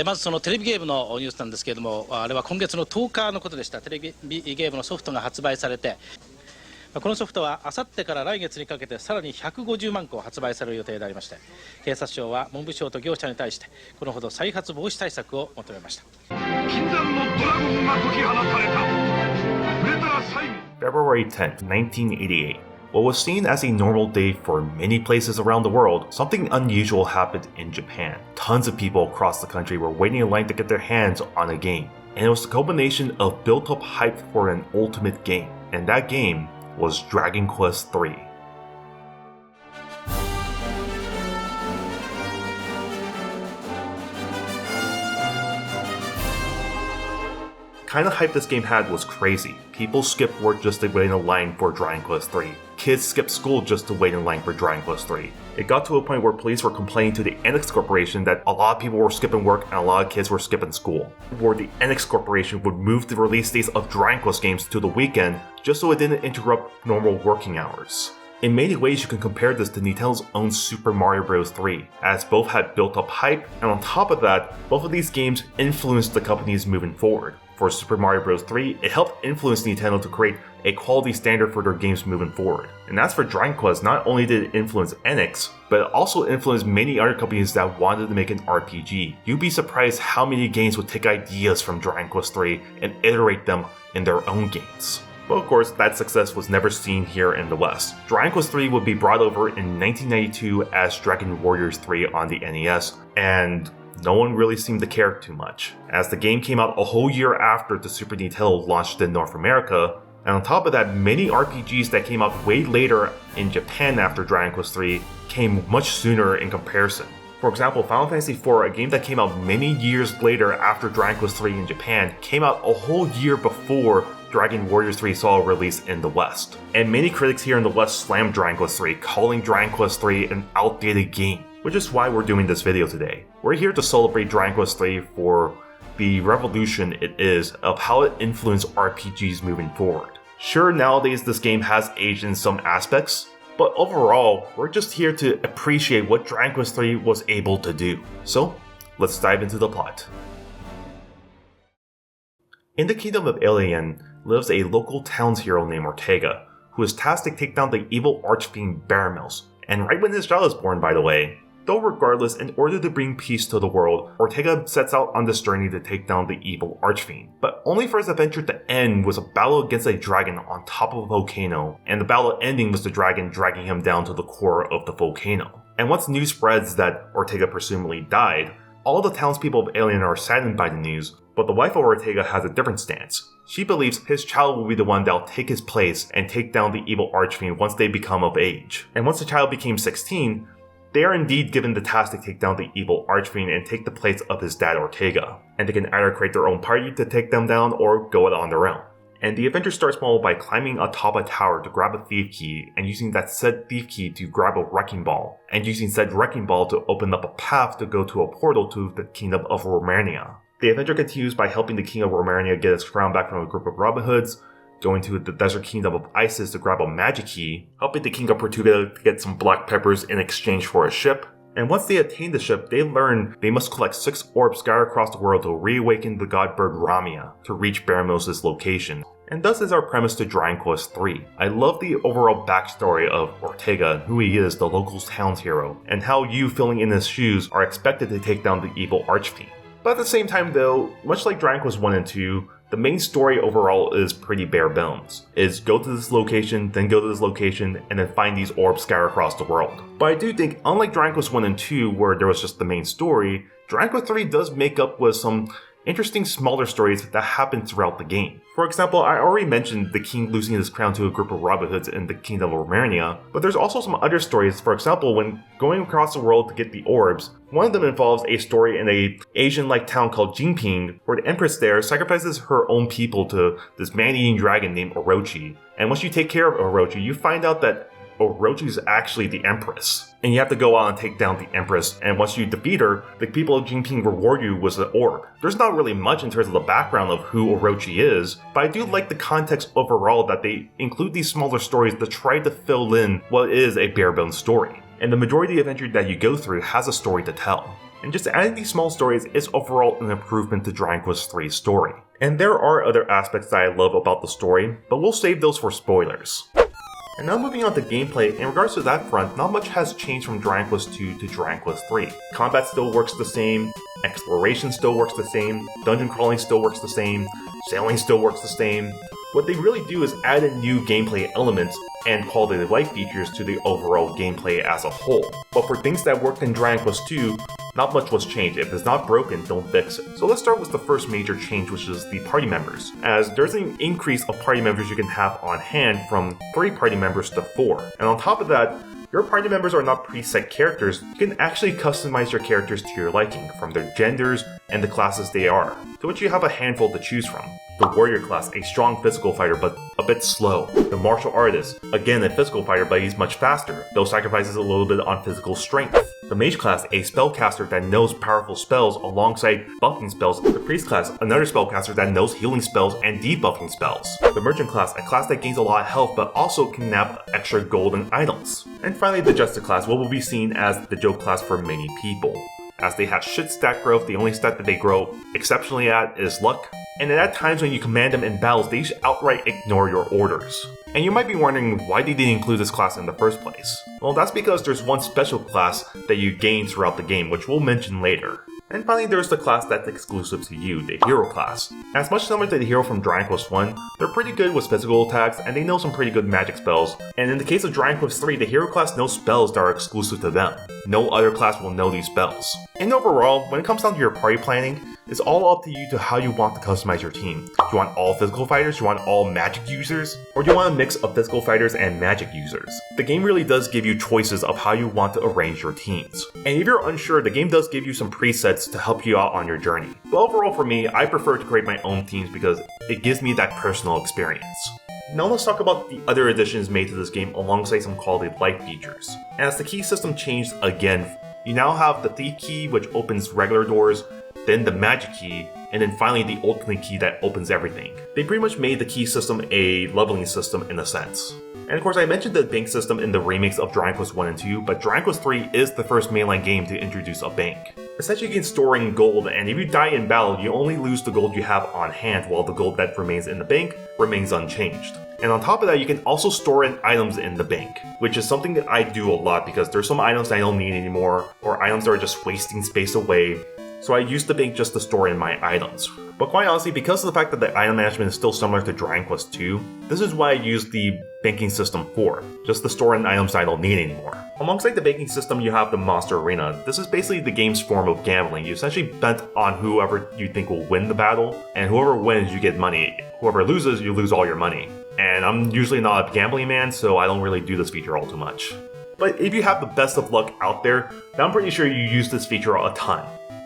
まずそのテレビゲームのニュースなんですけれども、あれは今月の10日のことでした。テレビゲームのソフトが発売されて、このソフトはあさってから来月にかけてさらに150万個発売される予定でありまして、警察庁は文部省と業者に対してこのほど再発防止対策を求めました。禁断のドラゴンが解き放たれた。触れたら最後。February 10th, 1988. What was seen as a normal day for many places around the world, something unusual happened in Japan. Tons of people across the country were waiting in line to get their hands on a game. And it was the culmination of built-up hype for an ultimate game. And that game was Dragon Quest III. Kind of hype this game had was crazy. People skipped work just to wait in a line for Dragon Quest III. Kids skipped school just to wait in line for Dragon Quest III. It got to a point where police were complaining to the Enix Corporation that a lot of people were skipping work and a lot of kids were skipping school. Where the Enix Corporation would move the release dates of Dragon Quest games to the weekend just so it didn't interrupt normal working hours. In many ways, you can compare this to Nintendo's own Super Mario Bros. 3, as both had built up hype, and on top of that, both of these games influenced the companies moving forward. For Super Mario Bros. 3, it helped influence Nintendo to create a quality standard for their games moving forward. And as for Dragon Quest, not only did it influence Enix, but it also influenced many other companies that wanted to make an RPG. You'd be surprised how many games would take ideas from Dragon Quest 3 and iterate them in their own games. But of course, that success was never seen here in the West. Dragon Quest 3 would be brought over in 1992 as Dragon Warriors 3 on the NES, and no one really seemed to care too much, as the game came out a whole year after the Super Nintendo launched in North America, and on top of that, many RPGs that came out way later in Japan after Dragon Quest 3 came much sooner in comparison. For example, Final Fantasy IV, a game that came out many years later after Dragon Quest 3 in Japan, came out a whole year before Dragon Warriors 3 saw a release in the West. And many critics here in the West slammed Dragon Quest 3, calling Dragon Quest 3 an outdated game, which is why we're doing this video today. We're here to celebrate Dragon Quest 3 for the revolution it is of how it influenced RPGs moving forward. Sure, nowadays this game has aged in some aspects, but overall, we're just here to appreciate what Dragon Quest 3 was able to do. So, let's dive into the plot. In the kingdom of Alien lives a local towns hero named Ortega, who is tasked to take down the evil archfiend Baramos, and right when his child is born, by the way. Though regardless, in order to bring peace to the world, Ortega sets out on this journey to take down the evil archfiend, but only for his adventure to end with a battle against a dragon on top of a volcano, and the battle ending was the dragon dragging him down to the core of the volcano. And once news spreads that Ortega presumably died, all the townspeople of Alien are saddened by the news, but the wife of Ortega has a different stance. She believes his child will be the one that'll take his place and take down the evil archfiend once they become of age. And once the child became 16, they are indeed given the task to take down the evil archfiend and take the place of his dad Ortega. And they can either create their own party to take them down or go it on their own. And the adventure starts small by climbing atop a tower to grab a thief key and using that said thief key to grab a wrecking ball, and using said wrecking ball to open up a path to go to a portal to the kingdom of Romania. The adventure continues by helping the king of Romania get his crown back from a group of Robin Hoods, going to the desert kingdom of Isis to grab a magic key, helping the king of Portugal to get some black peppers in exchange for a ship. And once they attain the ship, they learn they must collect 6 orbs scattered across the world to reawaken the god bird Ramia to reach Baramos' location. And thus is our premise to Dragon Quest 3. I love the overall backstory of Ortega, who he is, the local town's hero, and how you filling in his shoes are expected to take down the evil archfiend. But at the same time though, much like Dragon Quest 1 and 2, the main story overall is pretty bare bones. It's go to this location, then go to this location, and then find these orbs scattered across the world. But I do think, unlike Dragon Quest 1 and 2 where there was just the main story, Dragon Quest 3 does make up with some interesting smaller stories that happen throughout the game. For example, I already mentioned the king losing his crown to a group of Robin Hoods in the kingdom of Romania, but there's also some other stories. For example, when going across the world to get the orbs, one of them involves a story in a Asian-like town called Jinping, where the empress there sacrifices her own people to this man-eating dragon named Orochi. And once you take care of Orochi, you find out that Orochi is actually the empress. And you have to go out and take down the empress, and once you defeat her, the people of Jinping reward you with an orb. There's not really much in terms of the background of who Orochi is, but I do like the context overall that they include these smaller stories to try to fill in what is a bare-bones story. And the majority of the adventure that you go through has a story to tell. and just adding these small stories is overall an improvement to Dragon Quest 3's story. And there are other aspects that I love about the story, but we'll save those for spoilers. And now moving on to gameplay, in regards to that front, not much has changed from Dragon Quest 2 to Dragon Quest 3. Combat still works the same, exploration still works the same, dungeon crawling still works the same, sailing still works the same. What they really do is add in new gameplay elements and quality of life features to the overall gameplay as a whole. But for things that worked in Dragon Quest 2, not much was changed. If it's not broken, don't fix it. So let's start with the first major change, which is the party members, as there's an increase of party members you can have on hand from 3 party members to 4. And on top of that, your party members are not preset characters. You can actually customize your characters to your liking, from their genders and the classes they are, to which you have a handful to choose from. The warrior class, a strong physical fighter but a bit slow. The martial artist, again a physical fighter but he's much faster, though sacrifices a little bit on physical strength. The mage class, a spellcaster that knows powerful spells alongside buffing spells. The priest class, another spellcaster that knows healing spells and debuffing spells. The merchant class, a class that gains a lot of health but also can nab extra gold and items. And finally the jester class, what will be seen as the joke class for many people. As they have shit stat growth, the only stat that they grow exceptionally at is luck. And at times when you command them in battles, they just outright ignore your orders. And you might be wondering why they didn't include this class in the first place. Well, that's because there's one special class that you gain throughout the game, which we'll mention later. And finally, there's the class that's exclusive to you, the hero class. As much similar to the hero from Dragon Quest 1, they're pretty good with physical attacks and they know some pretty good magic spells. And in the case of Dragon Quest 3, the hero class knows spells that are exclusive to them. No other class will know these spells. And overall, when it comes down to your party planning, it's all up to you to how you want to customize your team. Do you want all physical fighters? Do you want all magic users? Or do you want a mix of physical fighters and magic users? The game really does give you choices of how you want to arrange your teams. And if you're unsure, the game does give you some presets to help you out on your journey. But overall for me, I prefer to create my own teams because it gives me that personal experience. Now let's talk about the other additions made to this game alongside some quality of life features. As the key system changed again, you now have the thief key which opens regular doors, then the magic key, and then finally the ultimate key that opens everything. They pretty much made the key system a leveling system in a sense. And of course I mentioned the bank system in the remakes of Dragon Quest 1 and 2, but Dragon Quest 3 is the first mainline game to introduce a bank. Essentially you can store in gold, and if you die in battle, you only lose the gold you have on hand while the gold that remains in the bank remains unchanged. And on top of that, you can also store in items in the bank, which is something that I do a lot because there's some items that I don't need anymore, or items that are just wasting space away. So I use the bank just to store in my items. But quite honestly, because of the fact that the item management is still similar to Dragon Quest 2, this is why I use the banking system for, just to store in items I don't need anymore. Alongside the banking system, you have the Monster Arena. This is basically the game's form of gambling. You essentially bet on whoever you think will win the battle, and whoever wins, you get money. Whoever loses, you lose all your money. And I'm usually not a gambling man, so I don't really do this feature all too much. But if you have the best of luck out there, then I'm pretty sure you use this feature a ton.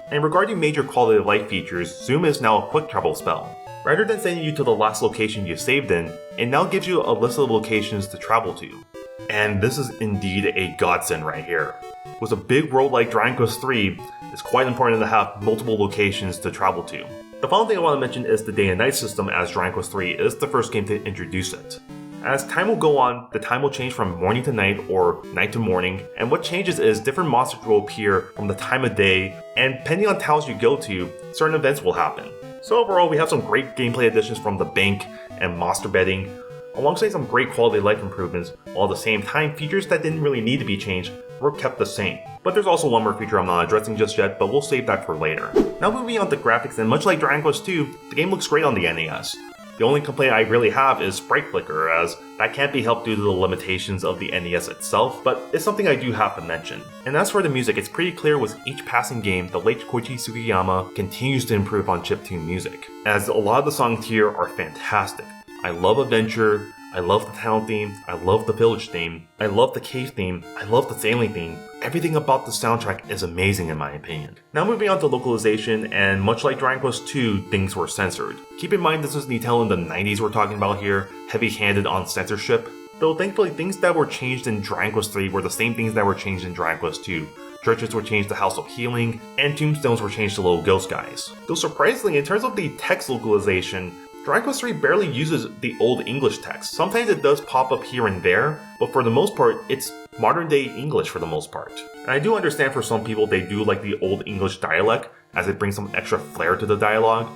And regarding major quality of life features, Zoom is now a quick travel spell. Rather than sending you to the last location you saved in, it now gives you a list of locations to travel to. And this is indeed a godsend right here. With a big world like Dragon Quest 3, it's quite important to have multiple locations to travel to. The final thing I want to mention is the day and night system, as Dragon Quest 3 is the first game to introduce it. As time will go on, the time will change from morning to night or night to morning, and what changes is different monsters will appear from the time of day, and depending on towns you go to, certain events will happen. So overall, we have some great gameplay additions from the bank and monster betting, alongside some great quality of life improvements, while at the same time, features that didn't really need to be changed were kept the same. But there's also one more feature I'm not addressing just yet, but we'll save that for later. Now moving on to graphics, and much like Dragon Quest 2, the game looks great on the NES. The only complaint I really have is sprite flicker, as that can't be helped due to the limitations of the NES itself, but it's something I do have to mention. And as for the music, it's pretty clear with each passing game, the late Koichi Sugiyama continues to improve on chiptune music, as a lot of the songs here are fantastic. I love Adventure, I love the town theme, I love the village theme, I love the cave theme, I love the sailing theme. Everything about the soundtrack is amazing in my opinion. Now moving on to localization, and much like Dragon Quest 2, things were censored. Keep in mind this is Nintendo in the 90s we're talking about here, heavy-handed on censorship. Though thankfully things that were changed in Dragon Quest 3 were the same things that were changed in Dragon Quest 2. Churches were changed to House of Healing, and tombstones were changed to little ghost guys. Though surprisingly, in terms of the text localization, Dragon Quest 3 barely uses the Old English text. Sometimes it does pop up here and there, but for the most part, it's modern day English for the most part. And I do understand for some people they do like the old English dialect, as it brings some extra flair to the dialogue.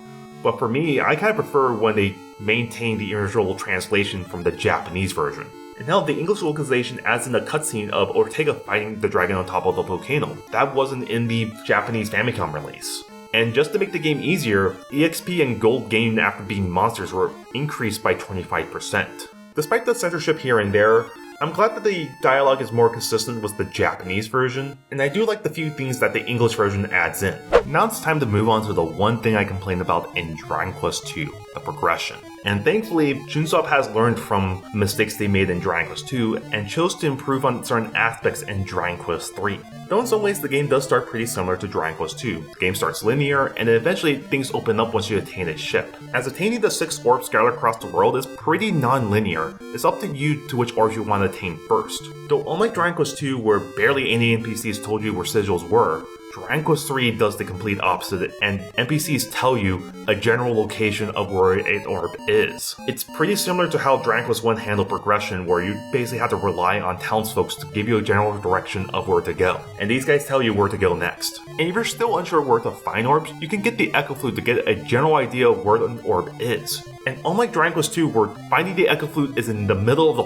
But for me, I kind of prefer when they maintain the original translation from the Japanese version. And now the English localization adds in a cutscene of Ortega fighting the dragon on top of the volcano. That wasn't in the Japanese Famicom release. And just to make the game easier, EXP and gold gained after beating monsters were increased by 25%. Despite the censorship here and there, I'm glad that the dialogue is more consistent with the Japanese version, and I do like the few things that the English version adds in. Now it's time to move on to the one thing I complained about in Dragon Quest II, the progression. And thankfully, Chunsoft has learned from mistakes they made in Dragon Quest II and chose to improve on certain aspects in Dragon Quest III. Though in some ways the game does start pretty similar to Dragon Quest II. The game starts linear, and then eventually things open up once you attain a ship. As attaining the 6 orbs scattered across the world is pretty non-linear. It's up to you to which orbs you want to attain first. Though unlike Dragon Quest II, where barely any NPCs told you where sigils were, Dragon Quest III does the complete opposite, and NPCs tell you a general location of where an orb is. It's pretty similar to how Dragon Quest I handled progression, where you basically have to rely on townsfolk to give you a general direction of where to go. And these guys tell you where to go next. And if you're still unsure where to find orbs, you can get the Echo Flute to get a general idea of where an orb is. And unlike Dragon Quest II, where finding the Echo Flute is in the middle of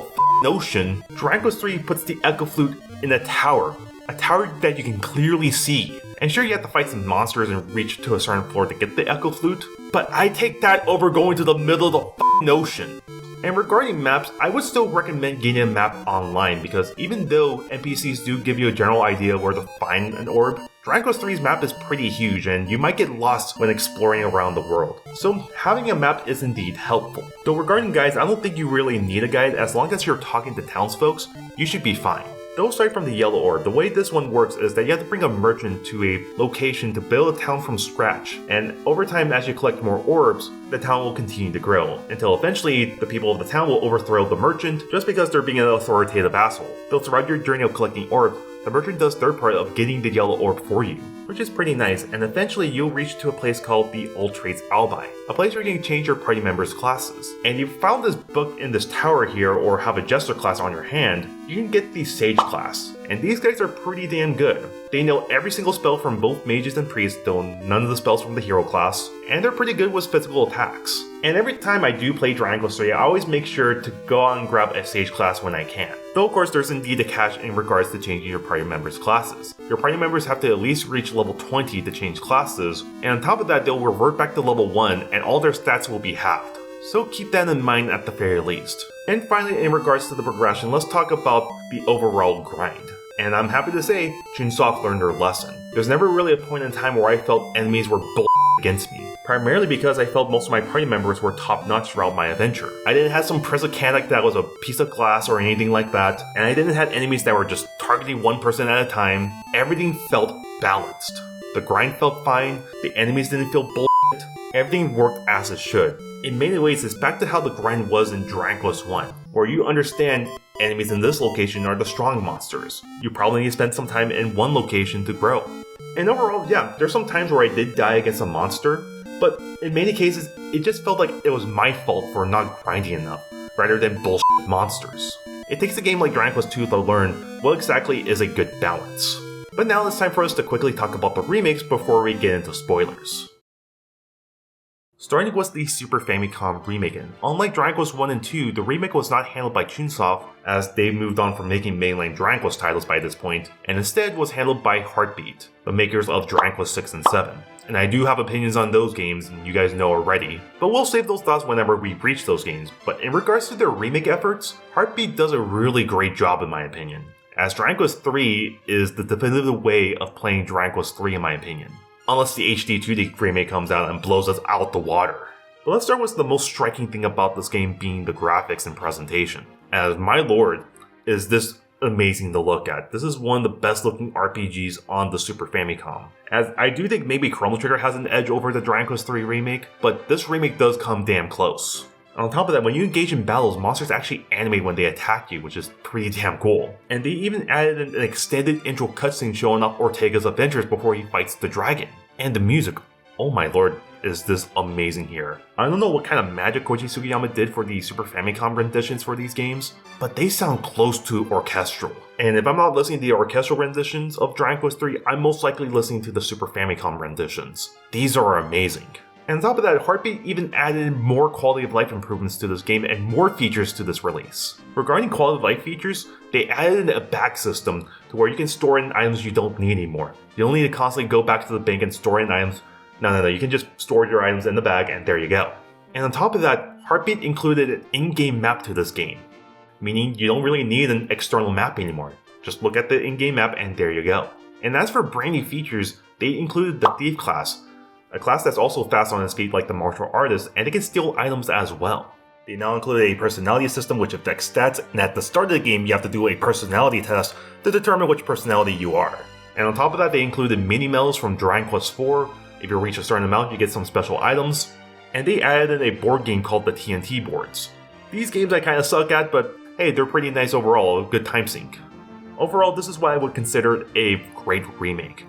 the ocean, Dragon Quest III puts the Echo Flute in a tower that you can clearly see. And sure, you have to fight some monsters and reach to a certain floor to get the Echo Flute, but I take that over going to the middle of the ocean. And regarding maps, I would still recommend getting a map online, because even though NPCs do give you a general idea where to find an orb, Dragon Quest III's map is pretty huge and you might get lost when exploring around the world. So having a map is indeed helpful. Though regarding guides, I don't think you really need a guide. As long as you're talking to townsfolk, you should be fine. Though aside from the yellow orb, the way this one works is that you have to bring a merchant to a location to build a town from scratch, and over time as you collect more orbs, the town will continue to grow, until eventually the people of the town will overthrow the merchant just because they're being an authoritative vassal. Though throughout your journey of collecting orbs, the merchant does their part of getting the yellow orb for you, which is pretty nice, and eventually you'll reach to a place called the All Trades Albi, a place where you can change your party members' classes. And if you found this book in this tower here, or have a Jester class on your hand, you can get the Sage class, and these guys are pretty damn good. They know every single spell from both mages and priests, though none of the spells from the hero class, and they're pretty good with physical attacks. And every time I do play Dragon Quest III, I always make sure to go out and grab a Sage class when I can. Though of course there's indeed a catch in regards to changing your party members' classes. Your party members have to at least reach level 20 to change classes, and on top of that they'll revert back to level 1 and all their stats will be halved. So keep that in mind at the very least. And finally, in regards to the progression, let's talk about the overall grind. And I'm happy to say, Chunsoft learned their lesson. There's never really a point in time where I felt enemies were bull against me. Primarily because I felt most of my party members were top-notch throughout my adventure. I didn't have some Prismacanic that was a piece of glass or anything like that, and I didn't have enemies that were just targeting one person at a time. Everything felt balanced. The grind felt fine, the enemies didn't feel bullshit, everything worked as it should. In many ways, it's back to how the grind was in Dragon Quest I, where you understand enemies in this location are the strong monsters. You probably need to spend some time in one location to grow. And overall, yeah, there's some times where I did die against a monster, but in many cases, it just felt like it was my fault for not grinding enough, rather than bullshit monsters. It takes a game like Dragon Quest II to learn what exactly is a good balance. But now it's time for us to quickly talk about the remakes before we get into spoilers. Starting with the Super Famicom remake. Unlike Dragon Quest I and II, the remake was not handled by Chunsoft, as they moved on from making mainline Dragon Quest titles by this point, and instead was handled by Heartbeat, the makers of Dragon Quest VI and VII. And I do have opinions on those games, and you guys know already, but we'll save those thoughts whenever we reach those games. But in regards to their remake efforts, Heartbeat does a really great job in my opinion, as Dragon Quest III is the definitive way of playing Dragon Quest III in my opinion. Unless the HD 2D remake comes out and blows us out the water. But let's start with the most striking thing about this game being the graphics and presentation. As my lord, is this amazing to look at. This is one of the best looking RPGs on the Super Famicom. As I do think maybe Chrono Trigger has an edge over the Dragon Quest III remake, but this remake does come damn close. On top of that, when you engage in battles, monsters actually animate when they attack you, which is pretty damn cool. And they even added an extended intro cutscene showing off Ortega's adventures before he fights the dragon. And the music, oh my lord, is this amazing here. I don't know what kind of magic Koji Sugiyama did for the Super Famicom renditions for these games, but they sound close to orchestral. And if I'm not listening to the orchestral renditions of Dragon Quest III, I'm most likely listening to the Super Famicom renditions. These are amazing. And on top of that, Heartbeat even added more quality of life improvements to this game and more features to this release. Regarding quality of life features, they added a bag system to where you can store in items you don't need anymore. You don't need to constantly go back to the bank and store in items. No, you can just store your items in the bag and there you go. And on top of that, Heartbeat included an in-game map to this game, meaning you don't really need an external map anymore. Just look at the in-game map and there you go. And as for brand new features, they included the Thief class, a class that's also fast on its feet like the martial artist, and it can steal items as well. They now include a personality system which affects stats, and at the start of the game you have to do a personality test to determine which personality you are. And on top of that, they included mini medals from Dragon Quest IV. If you reach a certain amount, you get some special items. And they added in a board game called the TNT boards. These games I kinda suck at, but hey, they're pretty nice overall, a good time sink. Overall, this is what I would consider a great remake,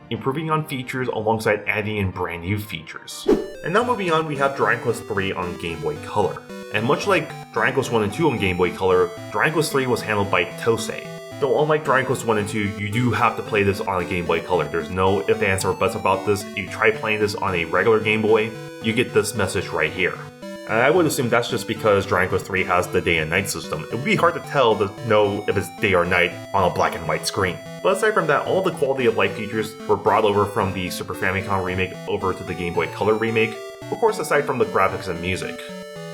improving on features alongside adding in brand new features. And now moving on, we have Dragon Quest III on Game Boy Color. And much like Dragon Quest 1 and 2 on Game Boy Color, Dragon Quest III was handled by Tosei. Though unlike Dragon Quest 1 and 2, you do have to play this on a Game Boy Color. There's no ifs, ands, or buts about this. If you try playing this on a regular Game Boy, you get this message right here. And I would assume that's just because Dragon Quest III has the day and night system. It would be hard to tell to know if it's day or night on a black and white screen. But aside from that, all the quality of life features were brought over from the Super Famicom remake over to the Game Boy Color remake, of course aside from the graphics and music.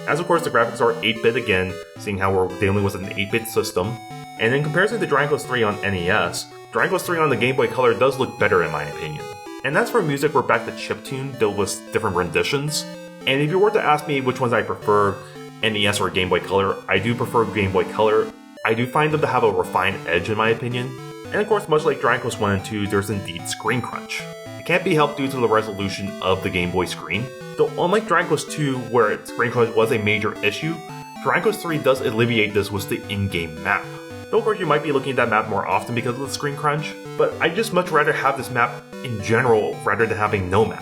As of course the graphics are 8-bit again, seeing how we're dealing with an 8-bit system. And in comparison to Dragon Quest III on NES, Dragon Quest III on the Game Boy Color does look better in my opinion. And as for music, we're back to chiptune, though with different renditions. And if you were to ask me which ones I prefer, NES or Game Boy Color, I do prefer Game Boy Color. I do find them to have a refined edge in my opinion. And of course, much like Dragon Quest 1 and 2, there's indeed screen crunch. It can't be helped due to the resolution of the Game Boy screen. Though unlike Dragon Quest 2, where screen crunch was a major issue, Dragon Quest 3 does alleviate this with the in-game map. Though of course you might be looking at that map more often because of the screen crunch, but I'd just much rather have this map in general rather than having no map.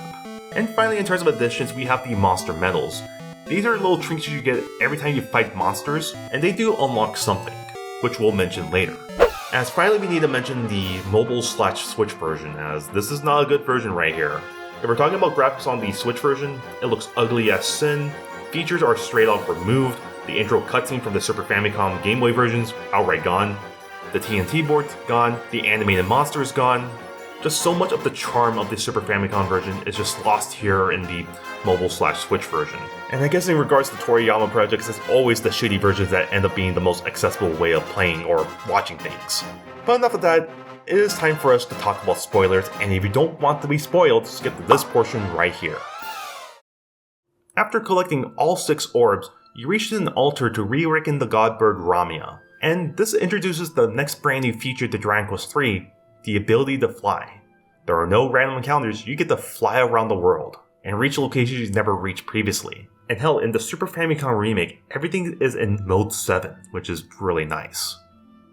And finally, in terms of additions, we have the monster medals. These are little trinkets you get every time you fight monsters, and they do unlock something, which we'll mention later. As finally, we need to mention the mobile/Switch version, as this is not a good version right here. If we're talking about graphics on the Switch version, it looks ugly as sin, features are straight off removed, the intro cutscene from the Super Famicom Game Boy versions outright gone, the TNT board's gone, the animated monster is gone. Just so much of the charm of the Super Famicom version is just lost here in the mobile/Switch version. And I guess in regards to Toriyama projects, it's always the shitty versions that end up being the most accessible way of playing or watching things. But enough of that, it is time for us to talk about spoilers, and if you don't want to be spoiled, skip to this portion right here. After collecting all 6 orbs, you reach an altar to re-awaken the god bird Ramia. And this introduces the next brand new feature to Dragon Quest III, the ability to fly. There are no random encounters, you get to fly around the world, and reach locations you've never reached previously. And hell, in the Super Famicom remake, everything is in mode 7, which is really nice.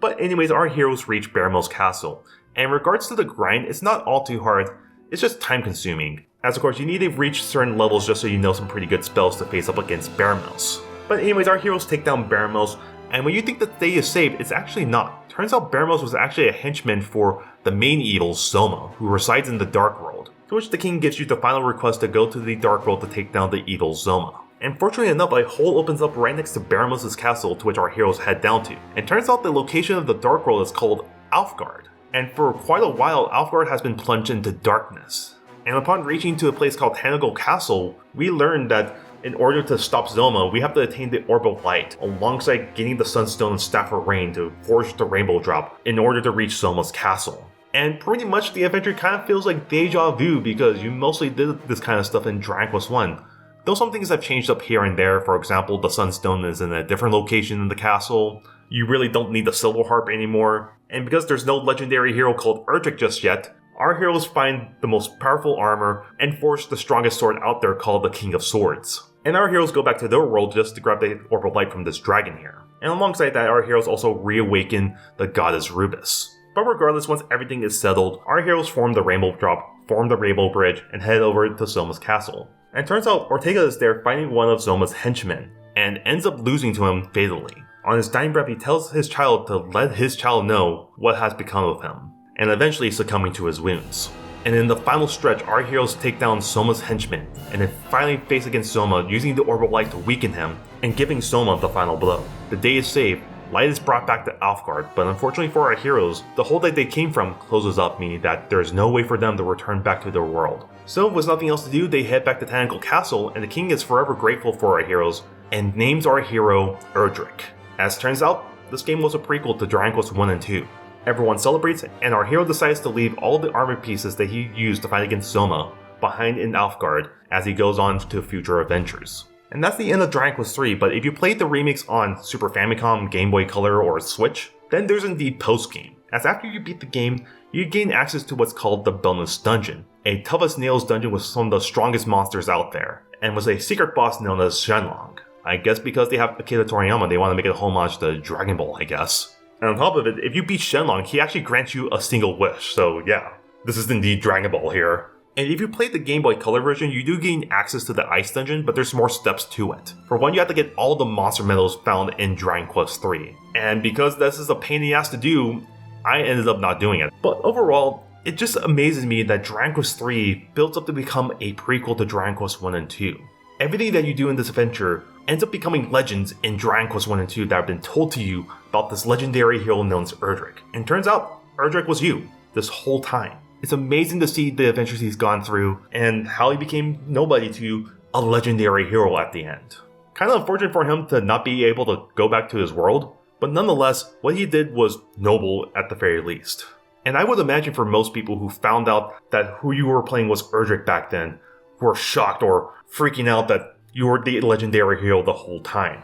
But anyways, our heroes reach Baramel's castle, and in regards to the grind, it's not all too hard, it's just time consuming. As of course, you need to reach certain levels just so you know some pretty good spells to face up against Baramels. But anyways, our heroes take down Baramels, and when you think that the day is saved, it's actually not. Turns out Baramels was actually a henchman for the main evil, Soma, who resides in the Dark World, to which the king gives you the final request to go to the Dark World to take down the evil Soma. And fortunately enough, a hole opens up right next to Baramels' castle, to which our heroes head down to. And turns out the location of the Dark World is called Alfgard. And for quite a while, Alfgard has been plunged into darkness. And upon reaching to a place called Hanago Castle, we learned that in order to stop Zoma, we have to attain the Orb of Light, alongside getting the Sunstone and Staff of Rain to forge the Rainbow Drop in order to reach Zoma's castle. And pretty much the adventure kind of feels like deja vu because you mostly did this kind of stuff in Dragon Quest 1. Though some things have changed up here and there, for example, the Sunstone is in a different location in the castle, you really don't need the Silver Harp anymore, and because there's no legendary hero called Erdrick just yet, our heroes find the most powerful armor and forge the strongest sword out there called the King of Swords. And our heroes go back to their world just to grab the Orb of Light from this dragon here. And alongside that, our heroes also reawaken the goddess Rubis. But regardless, once everything is settled, our heroes form the Rainbow Drop form the Rainbow Bridge, and head over to Soma's castle. And it turns out Ortega is there fighting one of Soma's henchmen, and ends up losing to him fatally. On his dying breath, he tells his child to let his child know what has become of him, and eventually succumbing to his wounds. And in the final stretch, our heroes take down Soma's henchmen, and then finally face against Soma using the Orbital Light to weaken him, and giving Soma the final blow. The day is saved, Light is brought back to Alfgard, but unfortunately for our heroes, the hole that they came from closes up, meaning that there is no way for them to return back to their world. So with nothing else to do, they head back to Tanacle Castle, and the king is forever grateful for our heroes, and names our hero Erdrick. As turns out, this game was a prequel to Dragon Quest 1 and 2. Everyone celebrates, and our hero decides to leave all the armor pieces that he used to fight against Soma behind in Alfgard as he goes on to future adventures. And that's the end of Dragon Quest 3, but if you played the remakes on Super Famicom, Gameboy Color, or Switch, then there's indeed post-game, as after you beat the game, you gain access to what's called the Bonus Dungeon, a tough as nails dungeon with some of the strongest monsters out there, and with a secret boss known as Shenlong. I guess because they have Akira Toriyama, they want to make it a homage to Dragon Ball, I guess. And on top of it, if you beat Shenlong, he actually grants you a single wish, so yeah, this is indeed Dragon Ball here. And if you played the Game Boy Color version, you do gain access to the Ice Dungeon, but there's more steps to it. For one, you have to get all the monster medals found in Dragon Quest 3. And because this is a pain in the ass to do, I ended up not doing it. But overall, it just amazes me that Dragon Quest 3 builds up to become a prequel to Dragon Quest 1 and 2. Everything that you do in this adventure ends up becoming legends in Dragon Quest 1 and 2 that have been told to you about this legendary hero known as Erdrick. And turns out, Erdrick was you, this whole time. It's amazing to see the adventures he's gone through, and how he became nobody to a legendary hero at the end. Kind of unfortunate for him to not be able to go back to his world, but nonetheless, what he did was noble at the very least. And I would imagine for most people who found out that who you were playing was Erdrick back then, were shocked or freaking out that you were the legendary hero the whole time.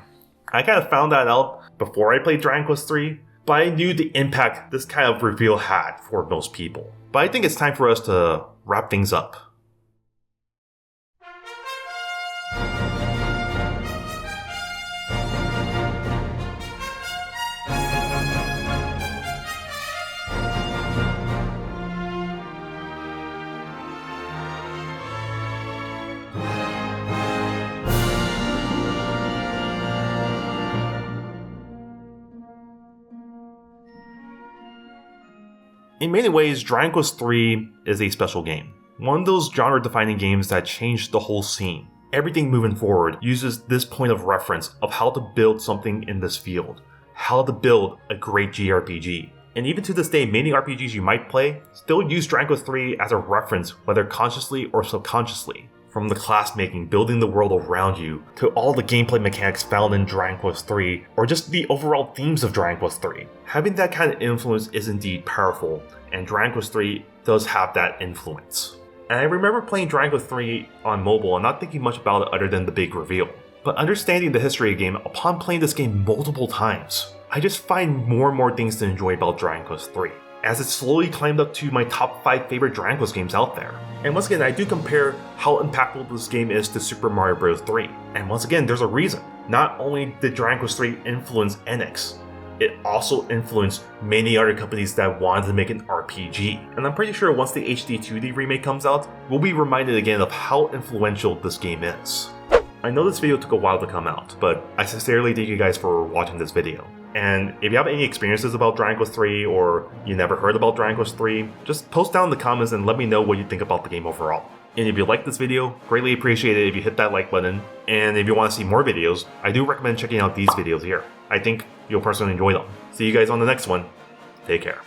I kind of found that out before I played Dragon Quest 3, but I knew the impact this kind of reveal had for most people. But I think it's time for us to wrap things up. In many ways, Dragon Quest 3 is a special game. One of those genre-defining games that changed the whole scene. Everything moving forward uses this point of reference of how to build something in this field. How to build a great JRPG. And even to this day, many RPGs you might play still use Dragon Quest 3 as a reference, whether consciously or subconsciously. From the class making, building the world around you, to all the gameplay mechanics found in Dragon Quest 3, or just the overall themes of Dragon Quest 3. Having that kind of influence is indeed powerful, and Dragon Quest 3 does have that influence. And I remember playing Dragon Quest 3 on mobile and not thinking much about it other than the big reveal. But understanding the history of the game, upon playing this game multiple times, I just find more and more things to enjoy about Dragon Quest 3, as it slowly climbed up to my top 5 favorite Dragon Quest games out there. And once again, I do compare how impactful this game is to Super Mario Bros. 3. And once again, there's a reason. Not only did Dragon Quest 3 influence NX, it also influenced many other companies that wanted to make an RPG. And I'm pretty sure once the HD 2D remake comes out, we'll be reminded again of how influential this game is. I know this video took a while to come out, but I sincerely thank you guys for watching this video. And if you have any experiences about Dragon Quest 3, or you never heard about Dragon Quest 3, just post down in the comments and let me know what you think about the game overall. And if you like this video, greatly appreciate it if you hit that like button. And if you want to see more videos, I do recommend checking out these videos here. I think you'll personally enjoy them. See you guys on the next one. Take care.